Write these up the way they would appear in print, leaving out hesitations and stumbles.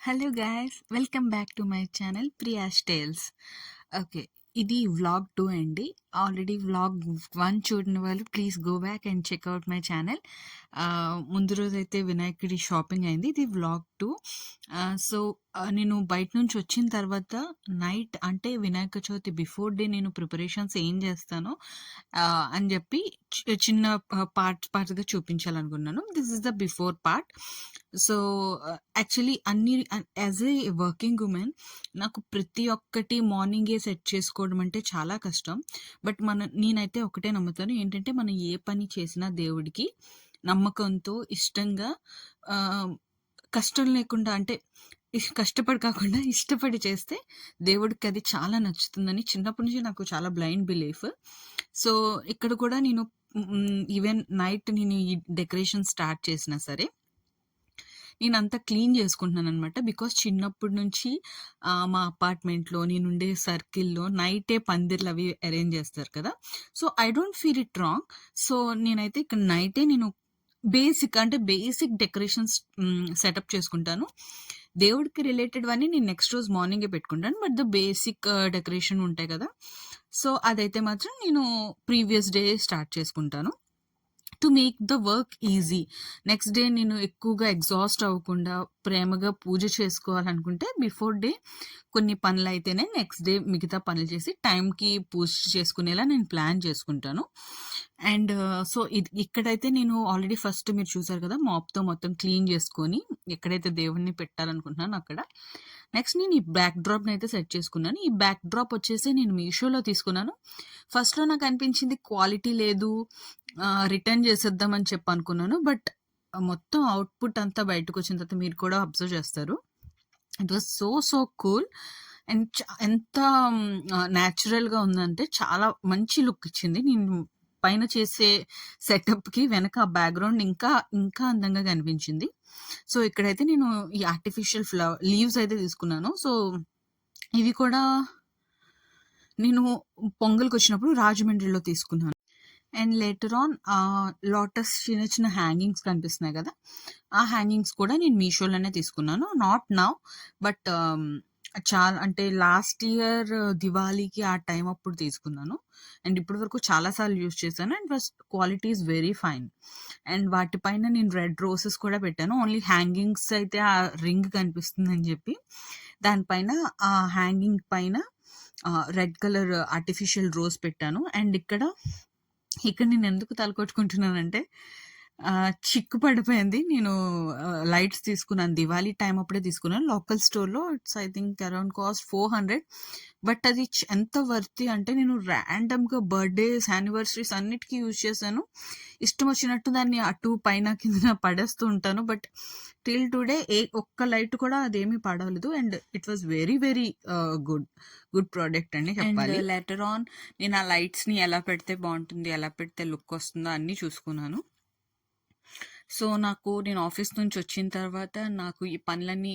Hello guys, welcome back to my channel Priya's tales. Okay, ఇది vlog 2 అండి. Already vlog 1 చూడని వాళ్ళు please go back and check out my channel. ముందు రోజైతే వినాయకుడి షాపింగ్ అయింది. ఇది వ్లాగ్ 2. సో నేను బయట నుంచి వచ్చిన తర్వాత నైట్ అంటే వినాయక చవితి బిఫోర్ డే నేను ప్రిపరేషన్స్ ఏం చేస్తానో అని చెప్పి చిన్న పార్ట్గా చూపించాలనుకున్నాను. This is the before part. So actually అన్ని యాజ్ ఏ వర్కింగ్ ఉమెన్ నాకు ప్రతి ఒక్కటి మార్నింగే సెట్ చేసుకోవడం అంటే చాలా కష్టం. బట్ నేనైతే ఒకటే నమ్ముతాను, ఏంటంటే మనం ఏ పని చేసినా దేవుడికి నమ్మకంతో ఇష్టంగా కష్టం లేకుండా, అంటే కష్టపడి కాకుండా ఇష్టపడి చేస్తే దేవుడికి అది చాలా నచ్చుతుందని చిన్నప్పటి నుంచి నాకు చాలా బ్లైండ్ బిలీఫ్. సో ఇక్కడ కూడా నేను ఈవెన్ నైట్ నేను ఈ డెకరేషన్ స్టార్ట్ చేసినా సరే నేనంతా క్లీన్ చేసుకుంటున్నాననమాట. బికాజ్ చిన్నప్పటి నుంచి మా అపార్ట్మెంట్‌లో నేనుండే సర్కిల్‌లో నైటే పందిర్లవి అరేంజ్ చేస్తారు కదా! So, I don't feel it wrong. So, నేనైతే ఇక్కడ నైటే నేను బేసిక్ డెకరేషన్స్ సెటప్ చేసుకుంటాను. దేవుడికి రిలేటెడ్‌వన్నీ నేను నెక్స్ట్ రోజు మార్నింగే పెట్టుకుంటాను. బట్ ద బేసిక్ డెకరేషన్ ఉంటాయి కదా! సో, అదైతే మాత్రం నేను ప్రీవియస్ డే స్టార్ట్ చేసుకుంటాను. To make the work easy. Next day నేను ఎక్కువగా ఎగ్జాస్ట్ అవ్వకుండా ప్రేమగా పూజ చేసుకోవాలనుకుంటే బిఫోర్ డే కొన్ని పనులైతేనే నెక్స్ట్ డే మిగతా పనులు చేసి టైంకి పూజ చేసుకునేలా నేను ప్లాన్ చేసుకుంటాను. అండ్ సో ఇక్కడైతే నేను ఆల్రెడీ ఫస్ట్ మీరు చూసారు కదా, మాప్తో మొత్తం క్లీన్ చేసుకొని ఎక్కడైతే దేవుడిని పెట్టాలనుకుంటున్నాను అక్కడ. నెక్స్ట్ నేను ఈ బ్యాక్ డ్రాప్ని అయితే సెట్ చేసుకున్నాను. ఈ బ్యాక్ డ్రాప్ వచ్చేసి నేను మీషోలో తీసుకున్నాను. ఫస్ట్లో నాకు అనిపించింది క్వాలిటీ లేదు, రిటర్న్ చేసేద్దామని చెప్పి అనుకున్నాను. బట్ మొత్తం అవుట్పుట్ అంతా బయటకు వచ్చిన తర్వాత మీరు కూడా అబ్జర్వ్ చేస్తారు. It was so cool and ఎంత న్యాచురల్గా ఉందంటే చాలా మంచి లుక్ ఇచ్చింది. నేను పైన చేసే సెటప్కి వెనక ఆ బ్యాక్గ్రౌండ్ ఇంకా ఇంకా అందంగా కనిపించింది. సో ఇక్కడైతే నేను ఈ ఆర్టిఫిషియల్ లీవ్స్ అయితే తీసుకున్నాను. సో ఇవి కూడా నేను పొంగల్కి వచ్చినప్పుడు రాజమండ్రిలో తీసుకున్నాను. అండ్ లేటర్ ఆన్ లోటస్ చిన్న చిన్న హ్యాంగింగ్స్ కనిపిస్తున్నాయి కదా, ఆ హ్యాంగింగ్స్ కూడా నేను మీషోలోనే తీసుకున్నాను. నాట్ నౌ, బట్ చాలా అంటే లాస్ట్ ఇయర్ దివాళీకి ఆ టైం అప్పుడు తీసుకున్నాను. అండ్ ఇప్పటి వరకు చాలాసార్లు యూజ్ చేశాను. And first quality is very fine. And వాటిపైన నేను రెడ్ రోసెస్ కూడా పెట్టాను. ఓన్లీ హ్యాంగింగ్స్ అయితే ఆ రింగ్ కనిపిస్తుందని చెప్పి దానిపైన ఆ హ్యాంగింగ్ పైన రెడ్ కలర్ ఆర్టిఫిషియల్ రోజ్ పెట్టాను. అండ్ ఇక్కడ నేను ఎందుకు తలకొట్టుకుంటున్నానంటే చిక్కు పడిపోయింది. నేను లైట్స్ తీసుకున్నాను దివాళీ టైం అప్పుడే తీసుకున్నాను లోకల్ స్టోర్‌లో. It's I think around cost 400. But అది ఎంత వర్తీ అంటే నేను ర్యాండమ్‌గా బర్త్‌డేస్, యానివర్సరీస్ అన్నిటికి యూజ్ చేశాను. ఇష్టం వచ్చినట్టు దాన్ని అటు పైన కిందన పడేస్తూ ఉంటాను. బట్ టిల్ టుడే ఒక్క లైట్ కూడా అదేమీ పడలేదు. And it was very good product అండి చెప్పాలి. అండ్ లేటర్ ఆన్ నేను ఆ లైట్స్‌ని ఎలా పెడితే బాగుంటుంది, ఎలా పెడితే లుక్ వస్తుందో అన్నీ చూసుకున్నాను. సో నేను ఆఫీస్ నుంచి వచ్చిన తర్వాత నాకు ఈ పనులన్నీ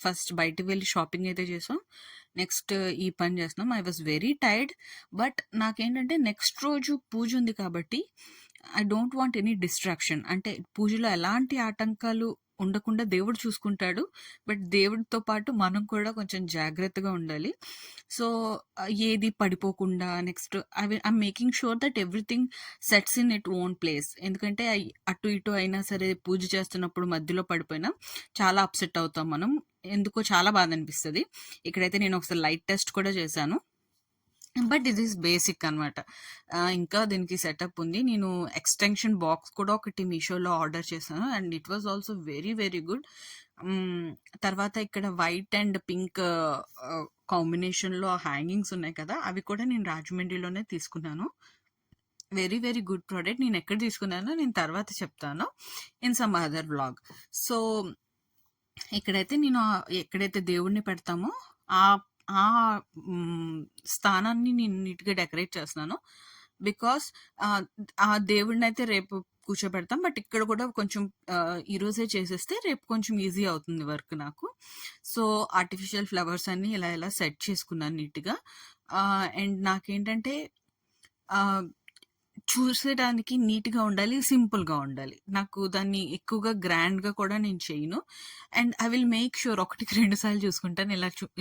ఫస్ట్ బయటకు వెళ్ళి షాపింగ్ అయితే చేసాం. నెక్స్ట్ ఈ పని చేస్తున్నాం. I was very tired. But నాకేంటంటే నెక్స్ట్ రోజు పూజ ఉంది కాబట్టి I don't want any distraction. అంటే పూజలో ఎలాంటి ఆటంకాలు ఉండకుండా దేవుడు చూసుకుంటాడు. బట్ దేవుడితో పాటు మనం కూడా కొంచెం జాగ్రత్తగా ఉండాలి. సో ఏది పడిపోకుండా next I'm making sure that everything sets in it own place. ఎందుకంటే అటు ఇటు అయినా సరే పూజ చేస్తున్నప్పుడు మధ్యలో పడిపోయినా చాలా అప్సెట్ అవుతాం మనం. ఎందుకో చాలా బాధ అనిపిస్తుంది. ఇక్కడైతే నేను ఒకసారి లైట్ టెస్ట్ కూడా చేశాను. బట్ ఇది ఈస్ బేసిక్ అనమాట. ఇంకా దీనికి సెటప్ ఉంది. నేను ఎక్స్టెన్షన్ బాక్స్ కూడా ఒకటి మీషోలో ఆర్డర్ చేశాను. And it was also very good. తర్వాత ఇక్కడ వైట్ అండ్ పింక్ కాంబినేషన్లో హ్యాంగింగ్స్ ఉన్నాయి కదా, అవి కూడా నేను రాజమండ్రిలోనే తీసుకున్నాను. Very good product. నేను ఎక్కడ తీసుకున్నానో నేను తర్వాత చెప్తాను in some other vlog. So ఇక్కడైతే నేను ఎక్కడైతే దేవుడిని పెడతామో ఆ ఆ స్థానాన్ని నేను నీట్గా డెకరేట్ చేస్తున్నాను. బికాస్ ఆ దేవుడిని అయితే రేపు కూర్చోబెడతాం. బట్ ఇక్కడ కూడా కొంచెం ఈరోజే చేసేస్తే రేపు కొంచెం ఈజీ అవుతుంది వర్క్ నాకు. సో ఆర్టిఫిషియల్ ఫ్లవర్స్ అన్ని ఇలా సెట్ చేసుకున్నాను నీట్గా. అండ్ నాకేంటంటే చూసేడానికి నీట్‌గా ఉండాలి. సింపుల్‌గా ఉండాలి. నాకు దాన్ని ఎక్కువగా గ్రాండ్‌గా కూడా నేను చేయను. And I will make sure ఒకటికి 2 సార్లు చూసుకుంటాను.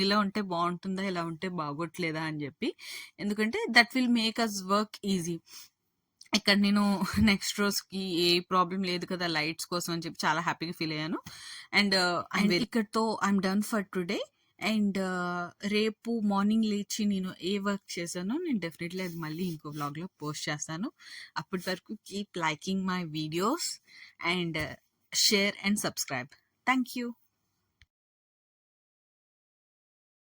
ఇలా ఉంటే బావుంటుందా? ఇలా ఉంటే బాగోట్లేదా? అని జెప్పి. ఎందుకంటే that will make us work easy. ఇక్కడ నేను నెక్స్ట్ రోజుకి ఏ ప్రాబ్లమ్ లేదు కదా లైట్స్ కోసం అని చెప్పి చాలా హ్యాపీగా ఫీల్ అయ్యాను. అండ్ ఇక్కడితో I'm done for today. And రేపు మార్నింగ్ లేచి నేను ఏ వర్క్ చేశానో నేను డెఫినెట్లీ అది మళ్ళీ ఇంకో వ్లాగ్లో పోస్ట్ చేస్తాను. అప్పటి వరకు keep liking my videos and share and subscribe. Thank you.